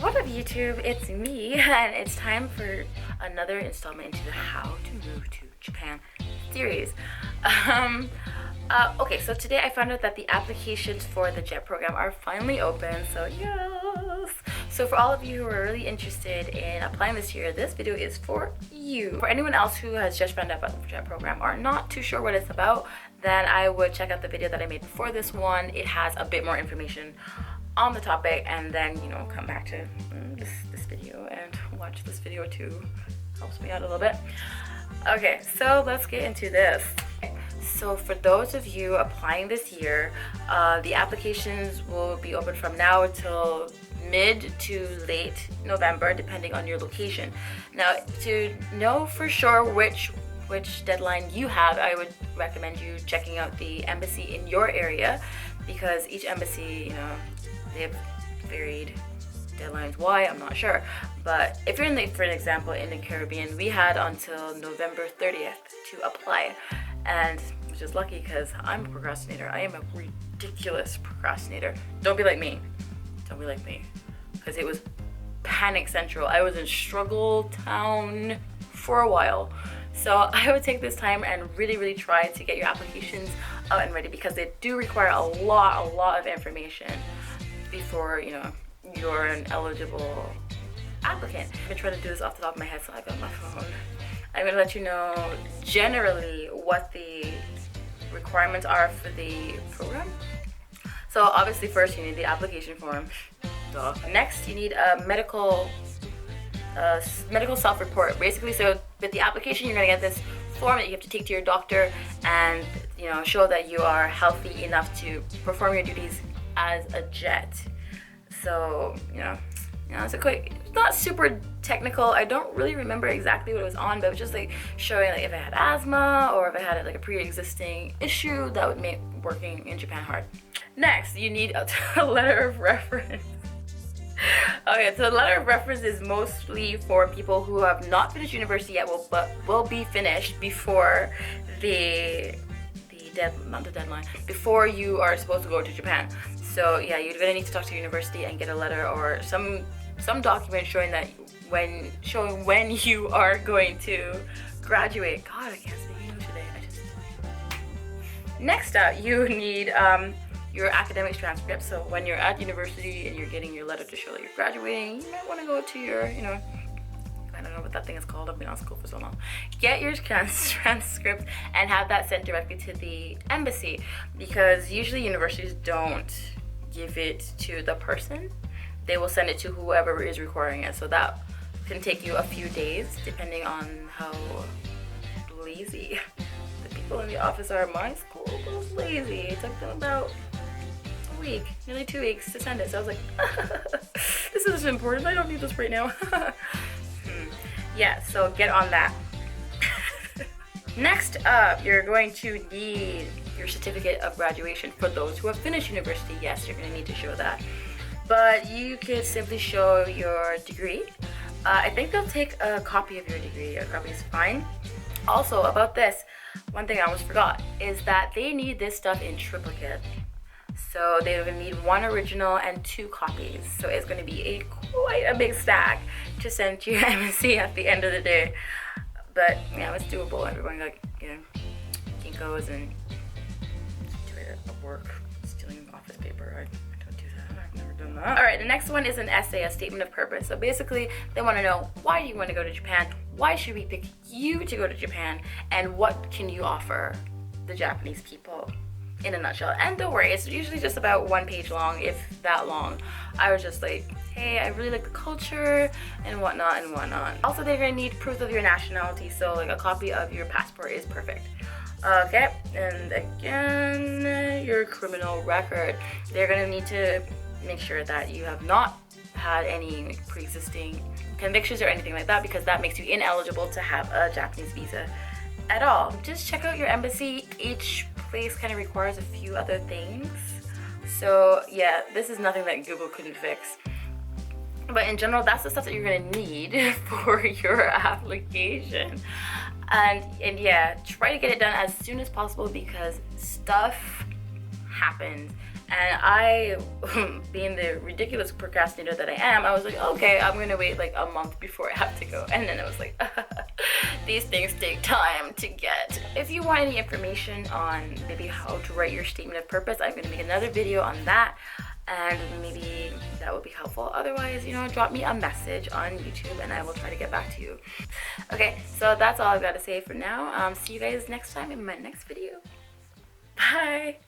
What up YouTube, it's me and it's time for another installment into the How to Move to Japan series. Okay, so today I found out that the applications for the JET program are finally open, so yes! So for all of you who are really interested in applying this year, this video is for you. For anyone else who has just found out about the JET program or not too sure what it's about, then I would check out the video that I made before this one. It has a bit more information on the topic, and then come back to this video and watch this video too. Helps me out a little bit. Okay, so let's get into this. So for those of you applying this year, the applications will be open from now until mid to late November, depending on your location. Now, to know for sure which deadline you have, I would recommend you checking out the embassy in your area, because each embassy, they have varied deadlines. Why, I'm not sure. But if you're for an example, in the Caribbean, we had until November 30th to apply, and which is lucky because I'm a procrastinator. I am a ridiculous procrastinator. Don't be like me. Don't be like me. Because it was panic central. I was in struggle town for a while. So I would take this time and really try to get your applications out and ready, because they do require a lot of information before you're an eligible applicant. I'm gonna try to do this off the top of my head, so I've got my phone. I'm gonna let you know generally what the requirements are for the program. So obviously first you need the application form. Duh. Next you need a medical self-report. Basically, so with the application you're gonna get this form that you have to take to your doctor and show that you are healthy enough to perform your duties as a jet. So it's it's not super technical. I don't really remember exactly what it was on, but it was just like showing like if I had asthma or if I had like a pre-existing issue that would make working in Japan hard. Next, you need a letter of reference. Okay, so the letter of reference is mostly for people who have not finished university yet, but will be finished before not the deadline, before you are supposed to go to Japan. So yeah, you're gonna need to talk to your university and get a letter or some document showing when you are going to graduate. God, I can't speak English today. Next up, you need your academic transcript. So when you're at university and you're getting your letter to show that you're graduating, you might want to go to your, I don't know what that thing is called. I've been out of school for so long. Get your transcript and have that sent directly to the embassy, because usually universities don't give it to the person. They will send it to whoever is requiring it. So that can take you a few days, depending on how lazy the people in the office are. My school was lazy. It took them about a week, nearly 2 weeks to send it. So I was like, this is important. I don't need this right now. Yeah, so get on that. Next up, you're going to need your certificate of graduation. For those who have finished university, yes, you're going to need to show that. But you could simply show your degree. I think they'll take a copy of your degree. A copy is fine. Also, about this, one thing I almost forgot is that they need this stuff in triplicate. So they're going to need 1 original and 2 copies. So it's going to be quite a big stack to send to your embassy at the end of the day. But yeah, it's doable. Everyone Kinko's and do it at work, stealing office paper. I don't do that. I've never done that. All right, the next one is an essay, a statement of purpose. So basically, they want to know, why do you want to go to Japan? Why should we pick you to go to Japan? And what can you offer the Japanese people? In a nutshell. And don't worry, it's usually just about 1 page long, if that long. I was just like, hey, I really like the culture and whatnot. Also, they're gonna need proof of your nationality, so like a copy of your passport is perfect. Okay, and again, your criminal record. They're gonna need to make sure that you have not had any pre-existing convictions or anything like that, because that makes you ineligible to have a Japanese visa at all. Just check out your embassy. Each place kind of requires a few other things. So yeah, this is nothing that Google couldn't fix. But in general, that's the stuff that you're gonna need for your application. And yeah, try to get it done as soon as possible, because stuff happens And I, being the ridiculous procrastinator that I am, I was like, okay, I'm gonna wait like a month before I have to go. And then I was like, these things take time to get. If you want any information on maybe how to write your statement of purpose, I'm gonna make another video on that. And maybe that would be helpful. Otherwise, you know, drop me a message on YouTube and I will try to get back to you. Okay, so that's all I've got to say for now. See you guys next time in my next video. Bye.